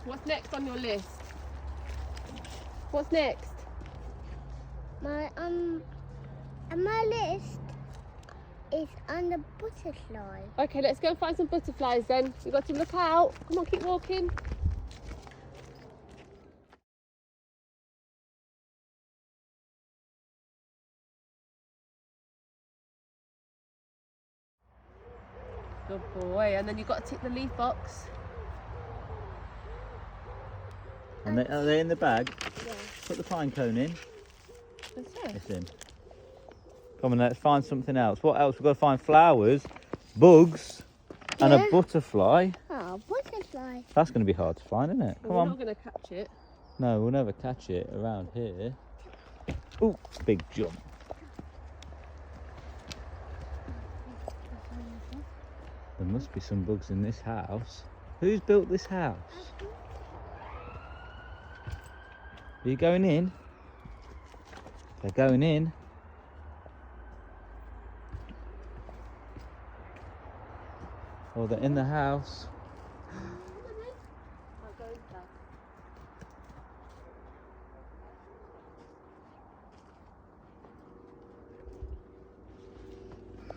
What's next on your list? What's next? My list is on the butterfly. Okay, let's go and find some butterflies then. We've got to look out. Come on, keep walking. Good boy. And then you've got to tick the leaf box. And are they in the bag? Yeah. Put the pine cone in. That's it. It's in. Come on, let's find something else. What else? We've got to find flowers, bugs, and a butterfly. Oh, butterfly. That's going to be hard to find, isn't it? Come We're on. not going to catch it. No, we'll never catch it around here. Ooh, big jump. There must be some bugs in this house. Who's built this house? Are you going in? They're going in. Oh, they're in the house.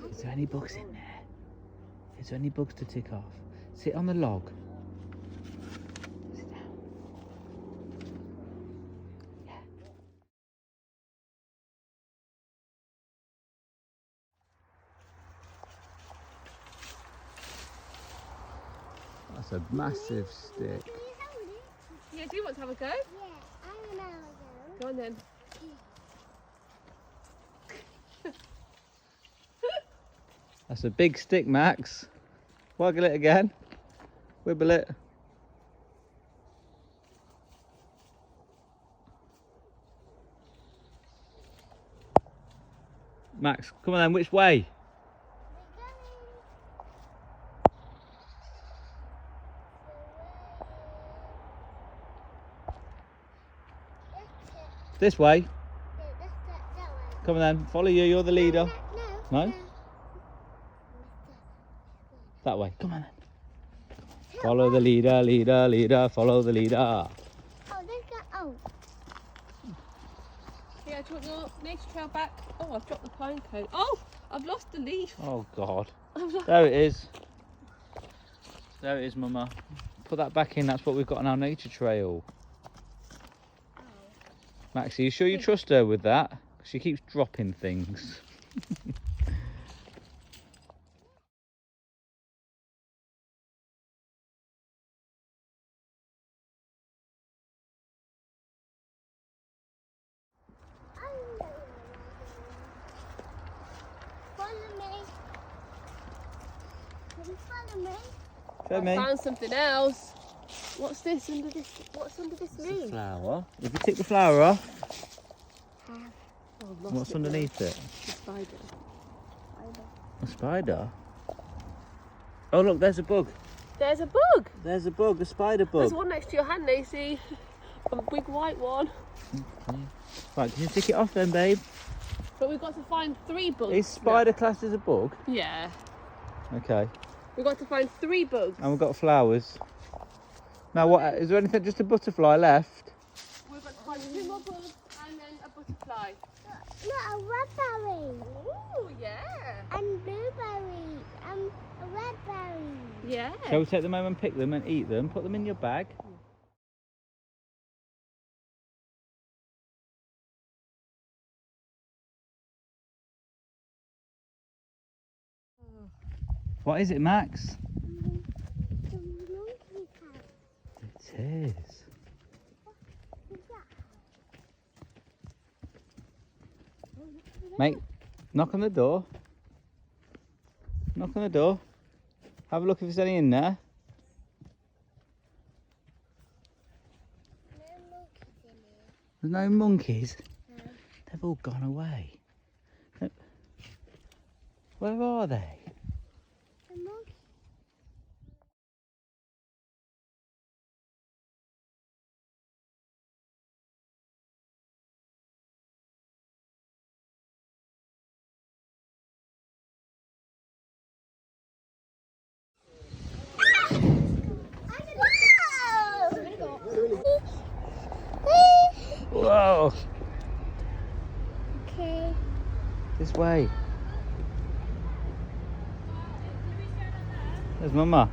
Is there any bugs in there? Is there any bugs to tick off? Sit on the log. Sit down. Yeah. That's a massive stick. Yeah, do you want to have a go? Yeah, I'm gonna go. Go on then. That's a big stick, Max. Waggle it again. Wibble it. Max, come on then, which way? This way. Yeah, that way. Come on then, follow you, you're the leader. No? That way, come on then. Follow the leader, leader, leader, follow the leader. Oh, there's that. Oh. Yeah, do you want your nature trail back? Oh, I've dropped the pine cone. Oh, I've lost the leaf. Oh God. I've lost... There it is. There it is, Mama. Put that back in, that's what we've got on our nature trail. Max, are you sure you trust her with that? She keeps dropping things. Follow me. Can you follow me? Show I me. found something else. What's this under this? What's under this It's a leaf? flower. If you take the flower off, Oh, I've lost what's it underneath now. it? The spider. A spider. Oh look, there's a bug. There's a bug. There's a bug, a spider bug. There's one next to your hand, Lacey. A big white one. Okay. Right, can you take it off then, babe? But we've got to find 3 bugs. Is spider classed as a bug? Yeah. Okay. We've got to find 3 bugs. And we've got flowers. Now what, is there anything, just a butterfly left? We've got to find 2 more bugs and then a butterfly. Look, a red berry. Ooh, yeah. And blueberry. And a red berry. Yeah. Shall we take them home and pick them and eat them? Put them in your bag. What is it, Max? The monkey house. It is. What's that? Mate, knock on the door. Knock on the door. Have a look if there's any in there. No monkeys in here. There's no monkeys. No. They've all gone away. Where are they? The monkey. Whoa. Okay. This way. There's Mama.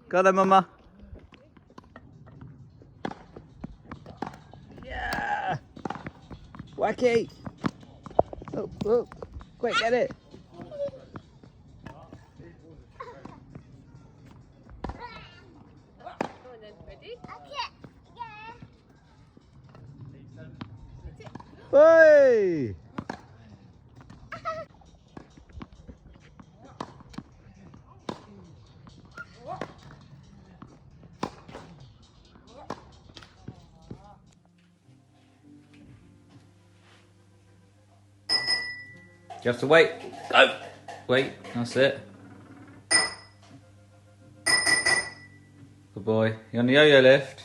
Got her, Mama. Yeah. Wacky. Oh, oh. Quick, get it. Come on then, ready? Okay. Yeah. Hey. You have to wait. Go. Wait. That's it. Good boy. You're on the yo-yo lift.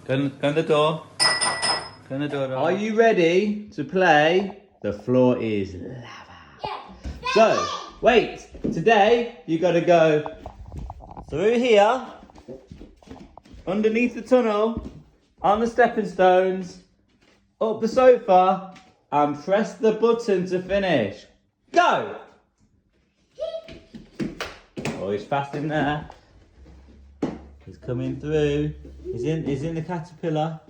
Go in the door. Go in the door. Are you ready to play? The floor is lava. Yeah. So, wait. Today, you got to go through here, underneath the tunnel, on the stepping stones, up the sofa, and press the button to finish. Go! Oh, he's fast in there. He's coming through. He's in the caterpillar.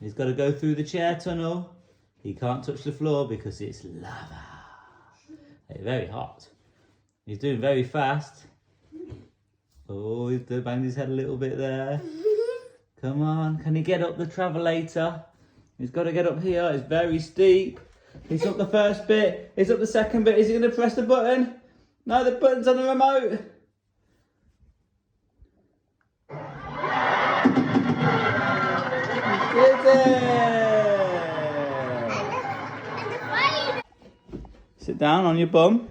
He's got to go through the chair tunnel. He can't touch the floor because it's lava. It's very hot. He's doing very fast. Oh, he's banged his head a little bit there. Come on, can he get up the travelator? He's got to get up here. It's very steep. He's up the first bit. He's up the second bit. Is he going to press the button? No, the button's on the remote. Did it? Sit down on your bum.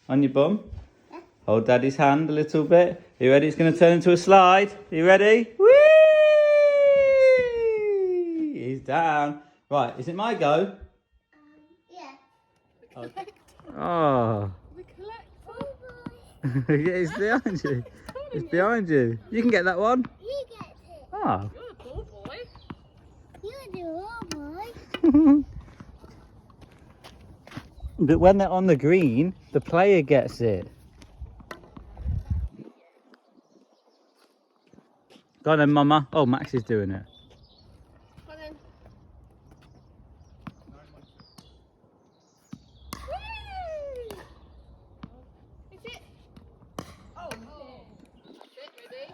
On your bum. Hold Daddy's hand a little bit. Are you ready? It's going to turn into a slide. Are you ready? Whee! He's down. Right, is it my go? Yeah. Oh. We collect. Yeah, it's behind you. It's behind you. You can get that one. You get it. Oh. You're a cool boy. You're the old boy. But when they're on the green, the player gets it. Go on then, Mama. Oh, Max is doing it. Come on then. Whee! Is it? Oh no. That's it, ready?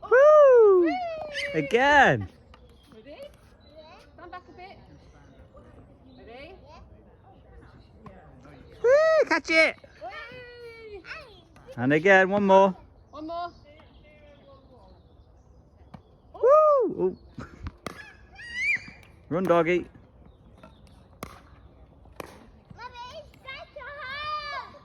Woo! Whee! Again. Ready? Stand back a bit. Ready? Woo! Catch it. Whee! And again, one more. One more. Woo! Ooh. Run, doggy. Mommy, stretch your hand.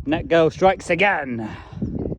Net girl strikes again.